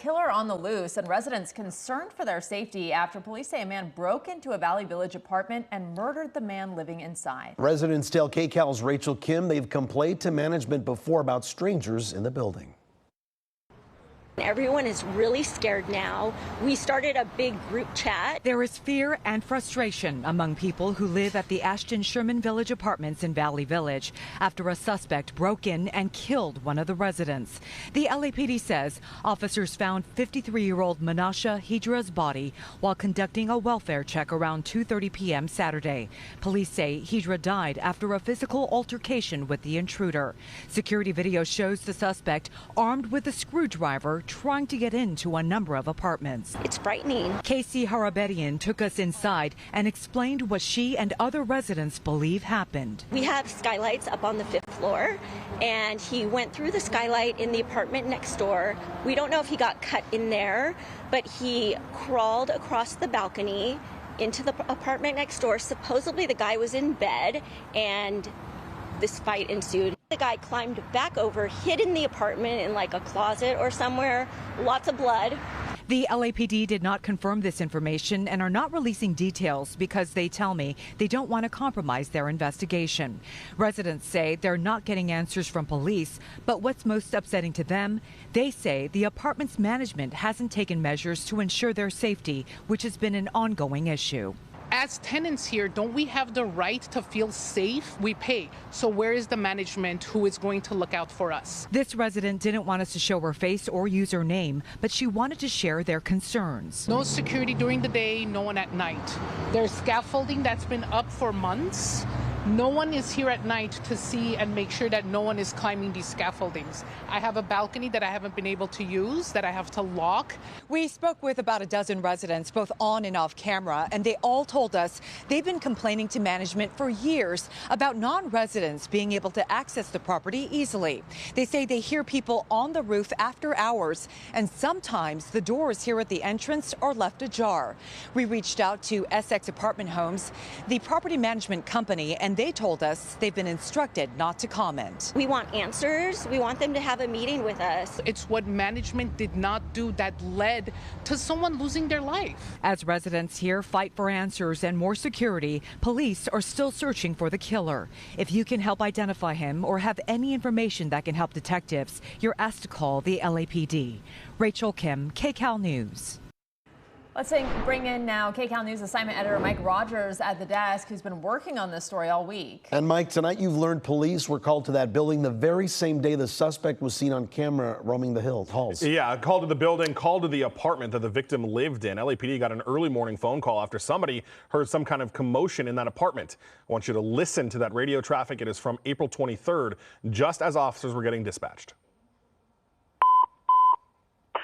Killer on the loose, and residents concerned for their safety after police say a man broke into a Valley Village apartment and murdered the man living inside. Residents tell KCAL's Rachel Kim they've complained to management before about strangers in the building. Everyone is really scared now. We started a big group chat. There is fear and frustration among people who live at the Ashton Sherman Village apartments in Valley Village after a suspect broke in and killed one of the residents. The LAPD says officers found 53-year-old Menasha Hidra's body while conducting a welfare check around 2:30 p.m. Saturday. Police say Hidra died after a physical altercation with the intruder. Security video shows the suspect armed with a screwdriver trying to get into a number of apartments. It's frightening. Casey Harabedian took us inside and explained what she and other residents believe happened. We have skylights up on the 5th floor, and he went through the skylight in the apartment next door. We don't know if he got cut in there, but he crawled across the balcony into the apartment next door. Supposedly the guy was in bed, and this fight ensued. The guy climbed back over, hid in the apartment in like a closet or somewhere, lots of blood. The LAPD did not confirm this information and are not releasing details because they tell me they don't want to compromise their investigation. Residents say they're not getting answers from police, but what's most upsetting to them, they say the apartment's management hasn't taken measures to ensure their safety, which has been an ongoing issue. As tenants here, don't we have the right to feel safe? We pay. So where is the management who is going to look out for us? This resident didn't want us to show her face or use her name, but she wanted to share their concerns. No security during the day, no one at night. There's scaffolding that's been up for months. No one is here at night to see and make sure that no one is climbing these scaffoldings. I have a balcony that I haven't been able to use, that I have to lock. We spoke with about a dozen residents, both on and off camera, and they all told us they've been complaining to management for years about non-residents being able to access the property easily. They say they hear people on the roof after hours, and sometimes the doors here at the entrance are left ajar. We reached out to Essex Apartment Homes, the property management company, and they told us they've been instructed not to comment. We want answers. We want them to have a meeting with us. It's what management did not do that led to someone losing their life. As residents here fight for answers and more security, police are still searching for the killer. If you can help identify him or have any information that can help detectives, you're asked to call the LAPD. Rachel Kim, KCAL News. Let's bring in now KCAL News assignment editor Mike Rogers at the desk, who's been working on this story all week. And Mike, tonight you've learned police were called to that building the very same day the suspect was seen on camera roaming the halls. Yeah, called to the building, called to the apartment that the victim lived in. LAPD got an early morning phone call after somebody heard some kind of commotion in that apartment. I want you to listen to that radio traffic. It is from April 23rd, just as officers were getting dispatched.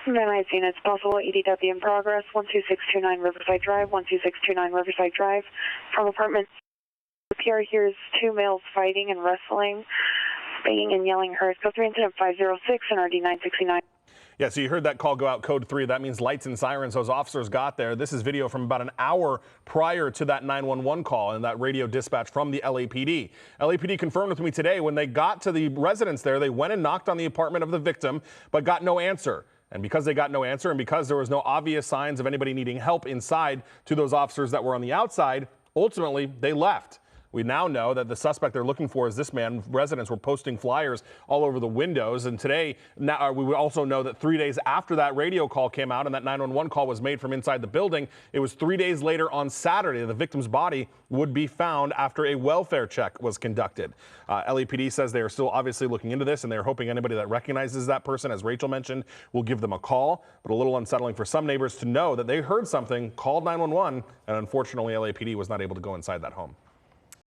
Minimize units, possible EDW in progress, 12629 Riverside Drive, 12629 Riverside Drive. From apartment PR hears two males fighting and wrestling, banging and yelling heard. Code 3 incident 506 and RD 969. Yeah, so you heard that call go out, code 3. That means lights and sirens. Those officers got there. This is video from about an hour prior to that 911 call and that radio dispatch from the LAPD. LAPD confirmed with me today when they got to the residence there, they went and knocked on the apartment of the victim, but got no answer. And because they got no answer and because there was no obvious signs of anybody needing help inside to those officers that were on the outside, ultimately they left. We now know that the suspect they're looking for is this man. Residents were posting flyers all over the windows. And today, now we also know that 3 days after that radio call came out and that 911 call was made from inside the building, it was 3 days later on Saturday the victim's body would be found after a welfare check was conducted. LAPD says they are still obviously looking into this, and they're hoping anybody that recognizes that person, as Rachel mentioned, will give them a call. But a little unsettling for some neighbors to know that they heard something, called 911, and unfortunately LAPD was not able to go inside that home.